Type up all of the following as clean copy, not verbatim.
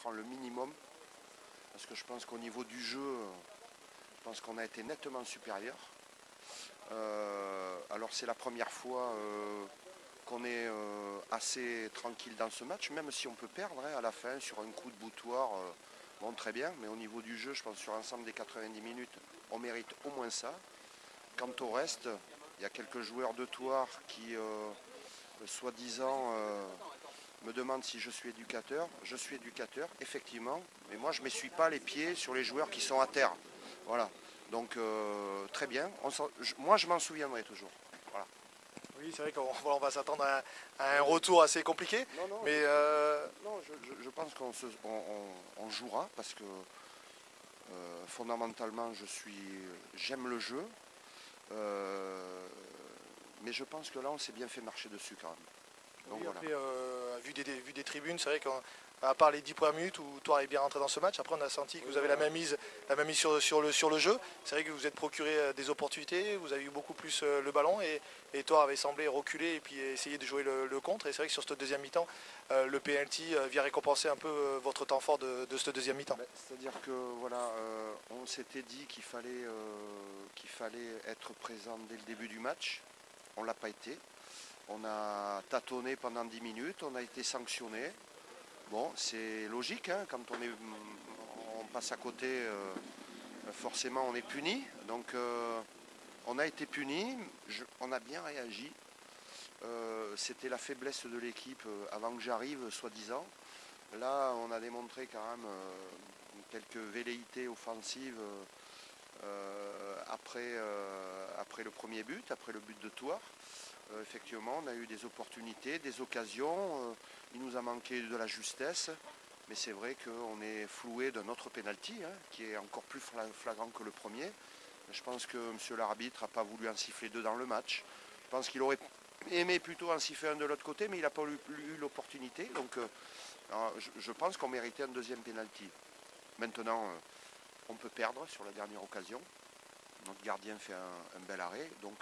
prend le minimum. Parce que je pense qu'au niveau du jeu, je pense qu'on a été nettement supérieur. Alors c'est la première fois qu'on est assez tranquille dans ce match, même si on peut perdre à la fin sur un coup de boutoir. Bon, très bien, mais au niveau du jeu, je pense sur l'ensemble des 90 minutes, on mérite au moins ça. Quant au reste, il y a quelques joueurs de Thouars qui, soi-disant, me demandent si je suis éducateur. Je suis éducateur, effectivement, mais moi je ne m'essuie pas les pieds sur les joueurs qui sont à terre. Voilà, donc très bien. Moi je m'en souviendrai toujours. Voilà. Oui, c'est vrai qu'on va s'attendre à un retour assez compliqué. Non, mais non, je pense qu'on jouera parce que fondamentalement j'aime le jeu. Mais je pense que là on s'est bien fait marcher dessus quand même. Donc, oui, voilà. après, vu des tribunes, c'est vrai qu'à part les 10 premières minutes où toi est bien rentré dans ce match, après on a senti que vous avez la même mise sur le jeu. C'est vrai que vous êtes procuré des opportunités, vous avez eu beaucoup plus le ballon et toi avait semblé reculer et puis essayer de jouer le contre. Et c'est vrai que sur cette deuxième mi-temps, le penalty vient récompenser un peu votre temps fort de cette deuxième mi-temps. C'est-à-dire que voilà, on s'était dit qu'il fallait être présent dès le début du match. On ne l'a pas été. On a tâtonné pendant 10 minutes, on a été sanctionné. Bon, c'est logique, hein, quand on passe à côté, forcément on est puni. Donc on a été puni, on a bien réagi. C'était la faiblesse de l'équipe avant que j'arrive, soi-disant. Là, on a démontré quand même quelques velléités offensives après le premier but, après le but de Thouars. Effectivement, on a eu des opportunités, des occasions. Il nous a manqué de la justesse. Mais c'est vrai qu'on est floué d'un autre pénalty, hein, qui est encore plus flagrant que le premier. Je pense que M. l'arbitre n'a pas voulu en siffler deux dans le match. Je pense qu'il aurait aimé plutôt en siffler un de l'autre côté, mais il n'a pas eu l'opportunité. Donc je pense qu'on méritait un deuxième pénalty. Maintenant, on peut perdre sur la dernière occasion. Notre gardien fait un bel arrêt. Donc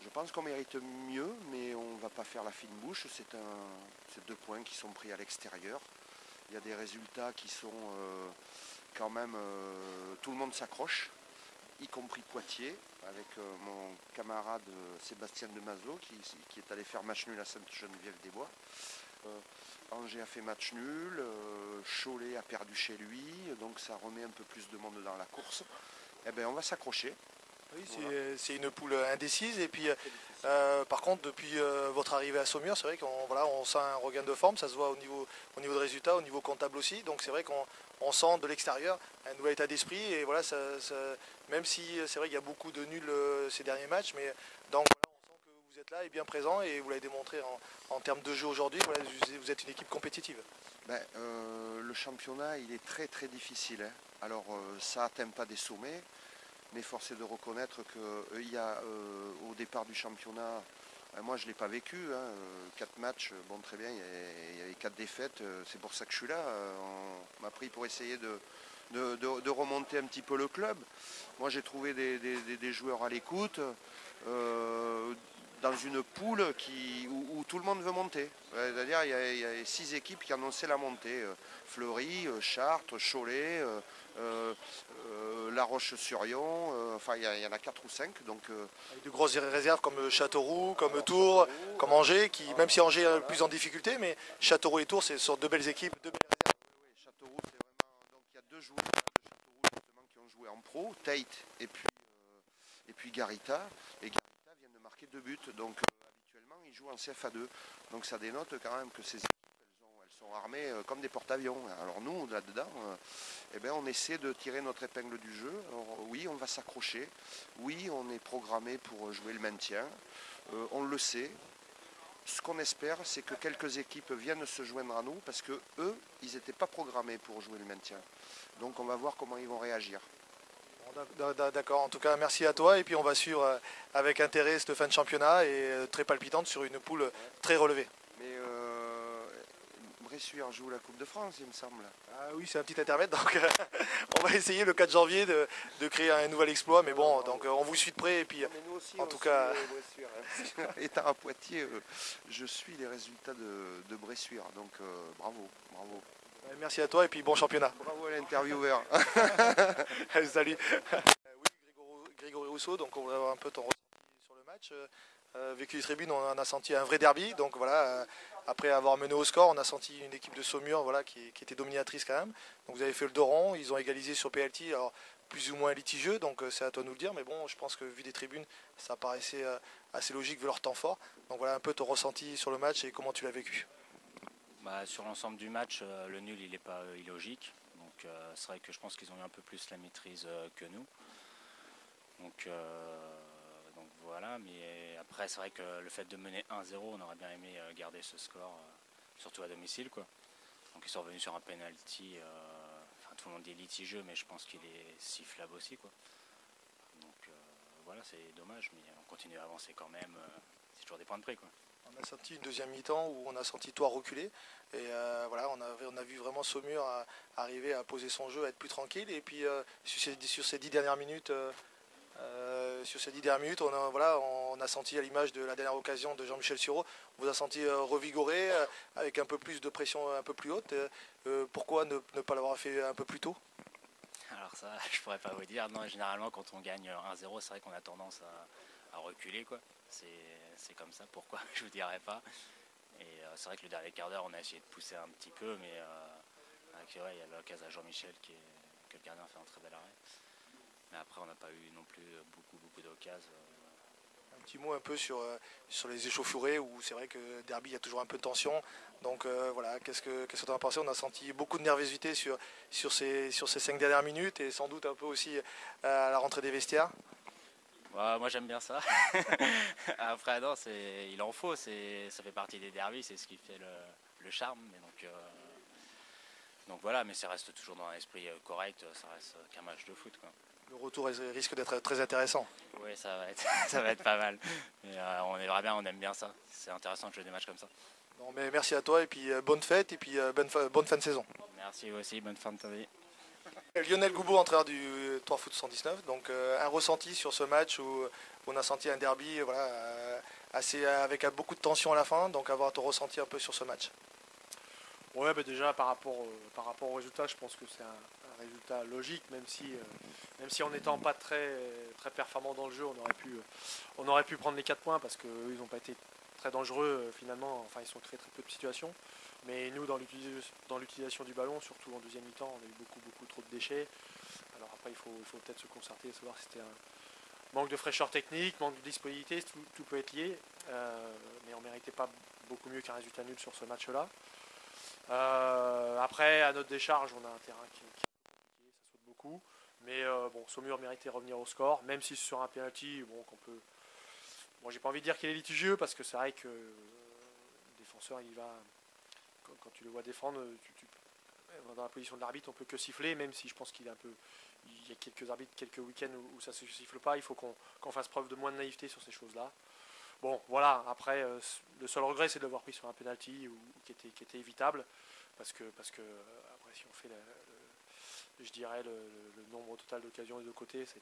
je pense qu'on mérite mieux, mais on ne va pas faire la fine bouche. C'est 2 points qui sont pris à l'extérieur. Il y a des résultats qui sont quand même... tout le monde s'accroche, y compris Poitiers, avec mon camarade Sébastien Demazo, qui est allé faire match nul à Sainte-Geneviève-des-Bois. Angers a fait match nul, Cholet a perdu chez lui, donc ça remet un peu plus de monde dans la course. Eh bien, on va s'accrocher. Oui, c'est une poule indécise et puis par contre depuis votre arrivée à Saumur, c'est vrai qu'on sent un regain de forme, ça se voit au niveau de résultats, au niveau comptable aussi, donc c'est vrai qu'on sent de l'extérieur un nouvel état d'esprit et voilà, même si c'est vrai qu'il y a beaucoup de nuls ces derniers matchs, mais donc voilà, on sent que vous êtes là et bien présent et vous l'avez démontré en termes de jeu aujourd'hui, voilà, vous êtes une équipe compétitive. Le championnat il est très très difficile, hein. Alors ça n'atteint pas des sommets. Mais force est de reconnaître qu'il y a au départ du championnat, moi je ne l'ai pas vécu, hein, 4 matchs, bon très bien, il y avait 4 défaites, c'est pour ça que je suis là. On m'a pris pour essayer de remonter un petit peu le club. Moi j'ai trouvé des joueurs à l'écoute, dans une poule où tout le monde veut monter. C'est-à-dire il y a 6 équipes qui annonçaient la montée. Fleury, Chartres, Cholet, La Roche-sur-Yon, enfin il y en a 4 ou 5. Donc, avec de grosses réserves comme Châteauroux, comme Tours, comme Angers, même si Angers est le plus en difficulté, mais Châteauroux et Tours, ce sont 2 belles équipes, 2 belles réserves. Oui, Châteauroux, c'est vraiment. Donc il y a 2 joueurs de Châteauroux justement qui ont joué en pro, Tate et puis Garita. Et Garita vient de marquer 2 buts. Donc habituellement ils jouent en CFA2. Donc ça dénote quand même que ces équipes elles sont armées comme des porte-avions. Alors nous là-dedans, on essaie de tirer notre épingle du jeu. Alors, oui, on va s'accrocher. Oui, on est programmé pour jouer le maintien. On le sait. Ce qu'on espère, c'est que quelques équipes viennent se joindre à nous parce que eux, ils n'étaient pas programmés pour jouer le maintien. Donc on va voir comment ils vont réagir. D'accord, en tout cas merci à toi et puis on va suivre avec intérêt cette fin de championnat et très palpitante sur une poule très relevée. Mais Bressuire joue la Coupe de France, il me semble. Ah oui, c'est un petit intermède, donc on va essayer le 4 janvier de créer un nouvel exploit, mais bon, donc on vous suit de près et puis nous aussi, en tout cas... Bressuire, hein. Étant à Poitiers, je suis les résultats de Bressuire, donc bravo. Merci à toi et puis bon championnat. Bravo à l'intervieweur. Salut. Oui, Grégory Rousseau, donc on voudrait avoir un peu ton ressenti sur le match. Vécu les tribunes, on a senti un vrai derby. Donc voilà, après avoir mené au score, on a senti une équipe de Saumur voilà, qui était dominatrice quand même. Donc vous avez fait le dos rond, ils ont égalisé sur penalty, alors plus ou moins litigieux, donc c'est à toi de nous le dire. Mais bon, je pense que vu des tribunes, ça paraissait assez logique vu leur temps fort. Donc voilà un peu ton ressenti sur le match et comment tu l'as vécu. Sur l'ensemble du match, le nul il n'est pas illogique. Donc c'est vrai que je pense qu'ils ont eu un peu plus la maîtrise que nous. Donc voilà, mais après c'est vrai que le fait de mener 1-0, on aurait bien aimé garder ce score, surtout à domicile, quoi. Donc ils sont revenus sur un penalty, tout le monde dit litigieux, mais je pense qu'il est sifflable aussi, quoi. Donc voilà, c'est dommage, mais on continue à avancer quand même, c'est toujours des points de prix, quoi. On a senti une deuxième mi-temps où on a senti toi reculer et voilà, on a vu vraiment Saumur arriver à poser son jeu, à être plus tranquille et puis sur ces 10 dernières minutes, on a senti à l'image de la dernière occasion de Jean-Michel Sureau, on vous a senti revigoré avec un peu plus de pression un peu plus haute. Pourquoi ne pas l'avoir fait un peu plus tôt? Alors ça, je pourrais pas vous dire. Non, généralement quand on gagne 1-0, c'est vrai qu'on a tendance à reculer, quoi. C'est comme ça, pourquoi je vous dirais pas. Et c'est vrai que le dernier quart d'heure on a essayé de pousser un petit peu, mais il y a l'occasion à Jean-Michel que le gardien fait un très bel arrêt. Mais après on n'a pas eu non plus beaucoup d'occasions. Un petit mot un peu sur les échauffourées où c'est vrai que derby il y a toujours un peu de tension. Donc voilà, qu'est-ce que tu en as pensé? On a senti beaucoup de nervosité sur ces 5 dernières minutes et sans doute un peu aussi à la rentrée des vestiaires. Ouais, moi j'aime bien ça. Après non, il en faut, ça fait partie des derbys, c'est ce qui fait le charme. Mais donc voilà, mais ça reste toujours dans un esprit correct, ça reste qu'un match de foot, quoi. Le retour risque d'être très intéressant. Oui, ça va être pas mal. Mais on aimerait bien, on aime bien ça. C'est intéressant de jouer des matchs comme ça. Bon, mais merci à toi et puis bonne fête et puis bonne fin de saison. Merci vous aussi, bonne fin de vie. Lionel Goubeau, entraîneur du 3 Foot 119, donc un ressenti sur ce match où on a senti un derby avec beaucoup de tension à la fin, donc avoir ton ressenti un peu sur ce match. Ouais, déjà par rapport au résultat, je pense que c'est un résultat logique, même si en n'étant pas très performant dans le jeu, on aurait pu prendre les 4 points parce qu'eux ils n'ont pas été très dangereux finalement, enfin ils sont créés très peu de situations. Mais nous dans l'utilisation du ballon, surtout en deuxième mi-temps, on a eu beaucoup trop de déchets. Alors après il faut peut-être se concerter et savoir si c'était un manque de fraîcheur technique, manque de disponibilité, tout peut être lié. Mais on ne méritait pas beaucoup mieux qu'un résultat nul sur ce match-là. Après, à notre décharge, on a un terrain qui est compliqué, ça saute beaucoup. Mais Saumur méritait de revenir au score, même si sur un penalty, qu'on peut. Bon, j'ai pas envie de dire qu'il est litigieux parce que c'est vrai que le défenseur, il va. Quand tu le vois défendre, dans la position de l'arbitre, on peut que siffler, même si je pense qu'il est un peu. Il y a quelques arbitres, quelques week-ends où ça ne se siffle pas. Il faut qu'on fasse preuve de moins de naïveté sur ces choses-là. Bon, voilà, après, le seul regret, c'est de l'avoir pris sur un penalty qui était évitable, parce que après, si on fait je dirais le nombre total d'occasions des deux côtés, ça a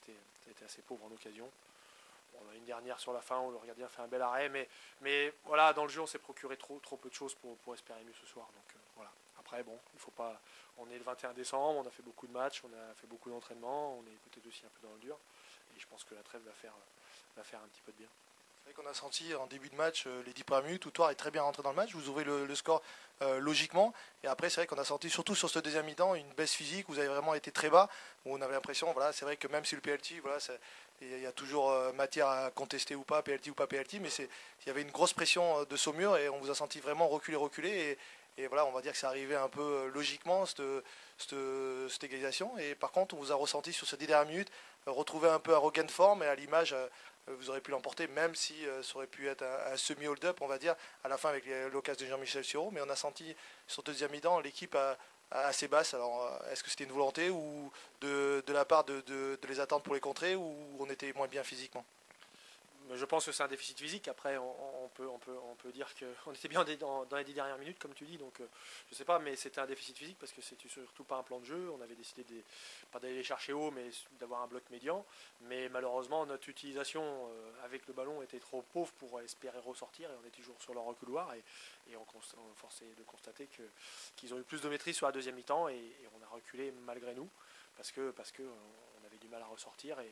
été assez pauvre en occasion. Bon, on a une dernière sur la fin où le gardien fait un bel arrêt, mais voilà, dans le jeu, on s'est procuré trop peu de choses pour espérer mieux ce soir. Donc voilà. Après, il faut pas. On est le 21 décembre, on a fait beaucoup de matchs, on a fait beaucoup d'entraînements, on est peut-être aussi un peu dans le dur, et je pense que la trêve va faire un petit peu de bien. C'est vrai qu'on a senti en début de match, les 10 premières minutes, où Thouars est très bien rentré dans le match, vous ouvrez le score logiquement, et après c'est vrai qu'on a senti, surtout sur ce deuxième mi-temps, une baisse physique, vous avez vraiment été très bas, où on avait l'impression, voilà, c'est vrai que même si le penalty, voilà, il y a toujours matière à contester ou pas penalty, mais il y avait une grosse pression de Saumur, et on vous a senti vraiment reculer, et voilà, on va dire que ça arrivait un peu logiquement, cette égalisation, et par contre, on vous a ressenti sur ces 10 dernières minutes, retrouver un peu un regain de forme, et à l'image, vous aurez pu l'emporter, même si ça aurait pu être un semi-hold-up, on va dire, à la fin avec l'occasion de Jean-Michel Sureau. Mais on a senti sur deuxième mi-temps l'équipe assez basse. Alors, est-ce que c'était une volonté ou de la part de les attendre pour les contrer, ou on était moins bien physiquement? Mais je pense que c'est un déficit physique. Après, on peut dire qu'on était bien dans les 10 dernières minutes, comme tu dis. Donc, je ne sais pas, mais c'était un déficit physique parce que c'était surtout pas un plan de jeu. On avait décidé pas d'aller les chercher haut, mais d'avoir un bloc médian. Mais malheureusement, notre utilisation avec le ballon était trop pauvre pour espérer ressortir. Et on est toujours sur leur reculoir. Et on forçait de constater qu'ils ont eu plus de maîtrise sur la deuxième mi-temps. Et on a reculé malgré nous parce que on avait du mal à ressortir. Et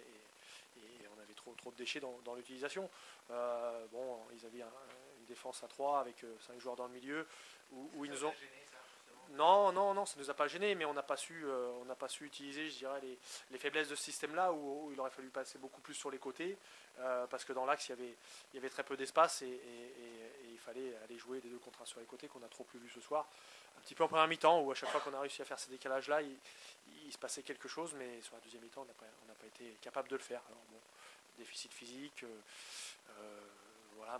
on avait trop de déchets dans l'utilisation. Ils avaient une défense à 3 avec 5 joueurs dans le milieu où ils nous ont... Non, ça ne nous a pas gêné, mais on n'a pas su utiliser, je dirais, les faiblesses de ce système-là où il aurait fallu passer beaucoup plus sur les côtés parce que dans l'axe, il y avait très peu d'espace et il fallait aller jouer des 2 contre 1 sur les côtés qu'on a trop plus vu ce soir. Un petit peu en première mi-temps où à chaque fois qu'on a réussi à faire ces décalages-là, il se passait quelque chose, mais sur la deuxième mi-temps, on n'a pas été capable de le faire. Alors, bon, déficit physique,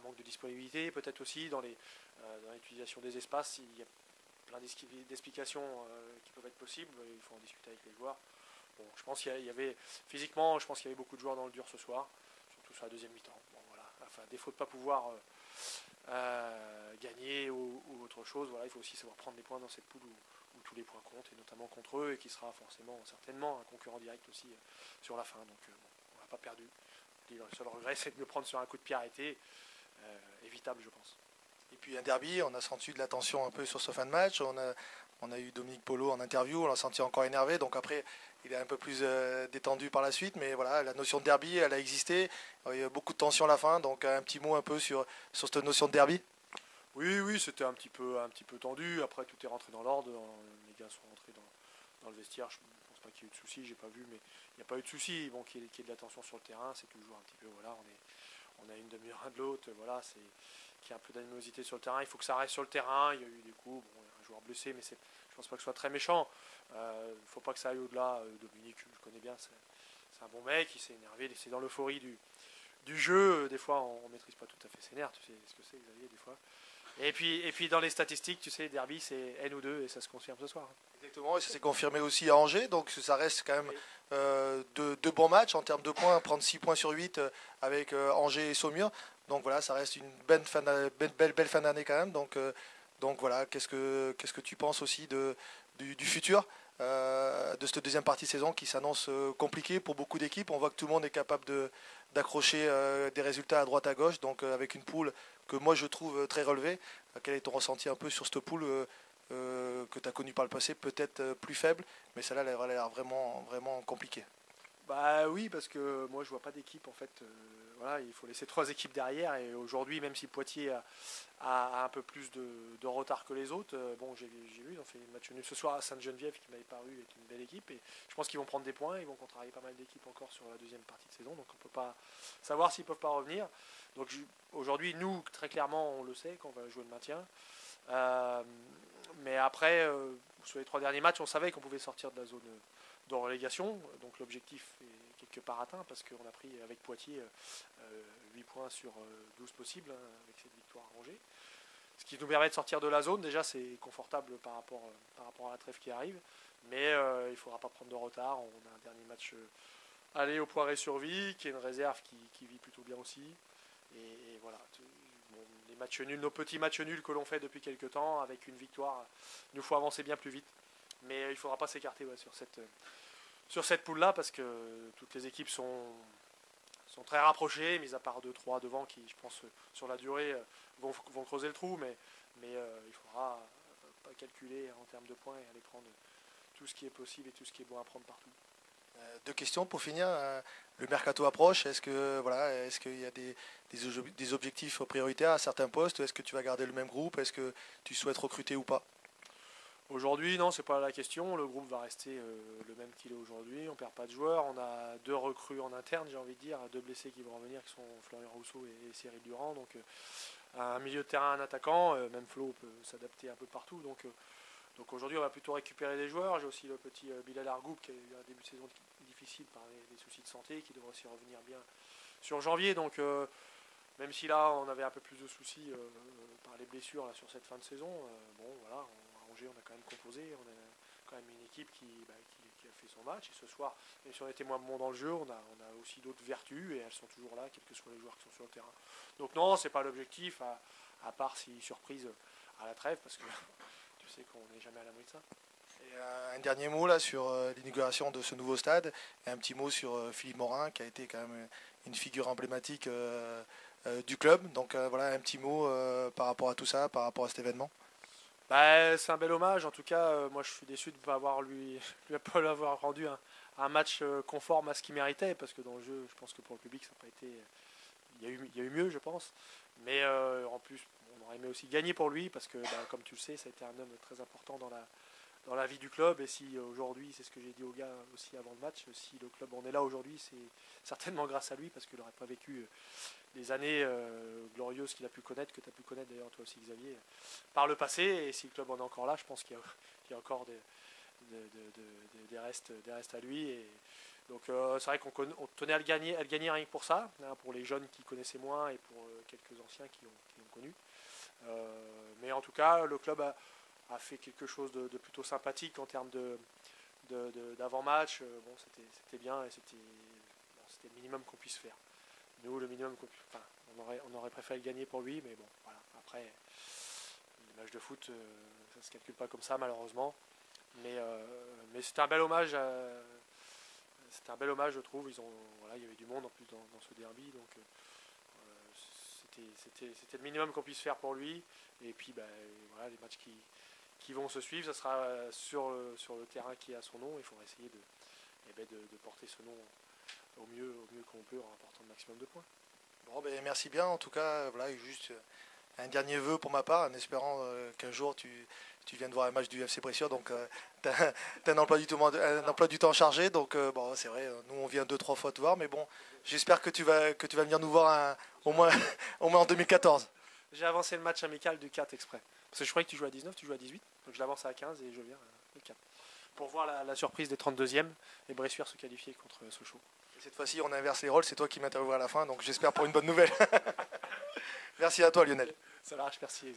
manque de disponibilité, peut-être aussi dans l'utilisation des espaces, il y a plein d'explications qui peuvent être possibles, il faut en discuter avec les joueurs. Bon, je pense qu'il y avait, physiquement, je pense qu'il y avait beaucoup de joueurs dans le dur ce soir, surtout sur la deuxième mi-temps. Bon, voilà. Enfin, à défaut de ne pas pouvoir gagner ou autre chose, voilà, il faut aussi savoir prendre des points dans cette poule où tous les points comptent, et notamment contre eux, et qui sera certainement un concurrent direct aussi sur la fin. Donc on n'a pas perdu. Le seul regret, c'est de le prendre sur un coup de pied arrêté, évitable, je pense. Et puis un derby, on a senti de la tension un peu sur ce fin de match. On a eu Dominique Polo en interview, on l'a senti encore énervé. Donc après, il est un peu plus détendu par la suite. Mais voilà, la notion de derby, elle a existé. Il y a eu beaucoup de tension à la fin. Donc un petit mot un peu sur cette notion de derby. Oui, c'était un petit peu tendu. Après, tout est rentré dans l'ordre. Les gars sont rentrés dans le vestiaire. Je ne pense pas qu'il y ait eu de soucis, j'ai pas vu, mais il n'y a pas eu de soucis. Bon, qu'il y ait de la tension sur le terrain, c'est toujours un petit peu, voilà, on a une demi-heure un de l'autre, voilà, qu'il y ait un peu d'animosité sur le terrain. Il faut que ça reste sur le terrain. Il y a eu des coups, bon, il y a un joueur blessé, mais je ne pense pas que ce soit très méchant. Il ne faut pas que ça aille au-delà. Dominique, je connais bien, c'est un bon mec, il s'est énervé, c'est dans l'euphorie du jeu. Des fois, on ne maîtrise pas tout à fait ses nerfs, tu sais ce que c'est, Xavier, des fois. Et puis dans les statistiques, tu sais, derby c'est N ou 2 et ça se confirme ce soir. Exactement, et ça s'est confirmé aussi à Angers, donc ça reste quand même deux bons matchs en termes de points, prendre 6 points sur 8 avec Angers et Saumur. Donc voilà, ça reste une belle fin d'année quand même. Donc voilà, qu'est-ce que tu penses aussi du futur de cette deuxième partie de saison qui s'annonce compliquée pour beaucoup d'équipes. On voit que tout le monde est capable d'accrocher des résultats à droite à gauche, donc avec une poule que moi je trouve très relevée. Quel est ton ressenti un peu sur cette poule que tu as connue par le passé, peut-être plus faible, mais celle-là elle a l'air vraiment, vraiment compliquée? Bah oui, parce que moi je vois pas d'équipe en fait. Voilà, il faut laisser 3 équipes derrière et aujourd'hui, même si Poitiers a un peu plus de retard que les autres, bon, j'ai vu, ils ont fait un match nul ce soir à Sainte-Geneviève qui m'avait paru être une belle équipe et je pense qu'ils vont prendre des points, ils vont contrarier pas mal d'équipes encore sur la deuxième partie de saison, donc on peut pas savoir s'ils peuvent pas revenir. Donc aujourd'hui, nous très clairement, on le sait qu'on va jouer le maintien. Mais après, sur les 3 derniers matchs, on savait qu'on pouvait sortir de la zone de relégation. Donc l'objectif est quelque part atteint parce qu'on a pris avec Poitiers 8 points sur 12 possibles avec cette victoire à Angers. Ce qui nous permet de sortir de la zone, déjà c'est confortable par rapport à la trêve qui arrive. Mais il ne faudra pas prendre de retard. On a un dernier match aller au Poiré-sur-Vie, qui est une réserve qui vit plutôt bien aussi. Et voilà. Bon, les matchs nuls, nos petits matchs nuls que l'on fait depuis quelques temps, avec une victoire, il nous faut avancer bien plus vite. Mais il ne faudra pas s'écarter sur cette poule-là, parce que toutes les équipes sont très rapprochées, mis à part 2-3 devant qui, je pense, sur la durée, vont creuser le trou. Mais il faudra pas calculer en termes de points et aller prendre tout ce qui est possible et tout ce qui est bon à prendre partout. 2 questions pour finir. Le mercato approche. Est-ce qu'il y a des objectifs prioritaires à certains postes? Est-ce que tu vas garder le même groupe? Est-ce que tu souhaites recruter ou pas? Aujourd'hui, non, c'est pas la question. Le groupe va rester le même qu'il est aujourd'hui. On perd pas de joueurs. On a 2 recrues en interne, j'ai envie de dire, 2 blessés qui vont revenir, qui sont Florian Rousseau et Cyril Durand. Donc un milieu de terrain, un attaquant. Même Flo peut s'adapter un peu partout. Donc aujourd'hui, on va plutôt récupérer des joueurs. J'ai aussi le petit Bilal Argoub qui a eu un début de saison difficile par les soucis de santé, qui devrait aussi revenir bien sur janvier. Donc même si là, on avait un peu plus de soucis par les blessures là, sur cette fin de saison, bon voilà. On a quand même composé, on a quand même une équipe qui a fait son match. Et ce soir, même si on était moins bon dans le jeu, on a aussi d'autres vertus et elles sont toujours là, quels que soient les joueurs qui sont sur le terrain. Donc non, c'est pas l'objectif, à part si surprise à la trêve, parce que tu sais qu'on n'est jamais à l'abri de ça. Et un dernier mot là sur l'inauguration de ce nouveau stade et un petit mot sur Philippe Morin qui a été quand même une figure emblématique du club. Donc voilà un petit mot par rapport à tout ça, par rapport à cet événement. Bah, c'est un bel hommage. En tout cas, moi je suis déçu de ne pas avoir lui pas l'avoir rendu un match conforme à ce qu'il méritait, parce que dans le jeu, je pense que pour le public, ça n'a pas été. Il y a eu mieux, je pense. Mais en plus, on aurait aimé aussi gagner pour lui, parce que, comme tu le sais, ça a été un homme très important dans la vie du club. Et si aujourd'hui, c'est ce que j'ai dit aux gars aussi avant le match, si le club en est là aujourd'hui, c'est certainement grâce à lui, parce qu'il n'aurait pas vécu les années glorieuses qu'il a pu connaître, que tu as pu connaître d'ailleurs toi aussi Xavier, par le passé. Et si le club en est encore là, je pense qu'il y a encore des restes à lui. Et donc c'est vrai qu'on tenait à le gagner rien que pour ça, hein, pour les jeunes qui connaissaient moins et pour quelques anciens qui l'ont connu. Mais en tout cas, le club a fait quelque chose de plutôt sympathique en termes d'avant-match. Bon, c'était bien et c'était le minimum qu'on puisse faire. Nous, le minimum on aurait préféré le gagner pour lui, mais bon, voilà. Après, les matchs de foot, ça ne se calcule pas comme ça, malheureusement. Mais c'était un bel hommage. C'était un bel hommage, je trouve. Il y avait du monde en plus dans ce derby, donc c'était le minimum qu'on puisse faire pour lui. Et puis, voilà, les matchs qui vont se suivre, ça sera sur le terrain qui est à son nom. Il faudra essayer de porter ce nom au mieux qu'on peut en apportant le maximum de points. Bon, merci bien. En tout cas, voilà, juste un dernier vœu pour ma part, en espérant qu'un jour tu viennes voir un match du FC Bressuire. Donc, tu as un emploi du temps chargé. Donc, bon, c'est vrai, nous, on vient 2-3 fois te voir. Mais bon, j'espère que tu vas venir nous voir au moins en 2014. J'ai avancé le match amical du 4 exprès. Parce que je croyais que tu jouais à 19, tu joues à 18. Donc, je l'avance à 15 et je viens le 4. Pour voir la surprise des 32e et Bressuire se qualifier contre Sochaux. Et cette fois-ci, on inverse les rôles. C'est toi qui m'intervieweras à la fin. Donc, j'espère pour une bonne nouvelle. Merci à toi, Lionel. Ça marche, merci.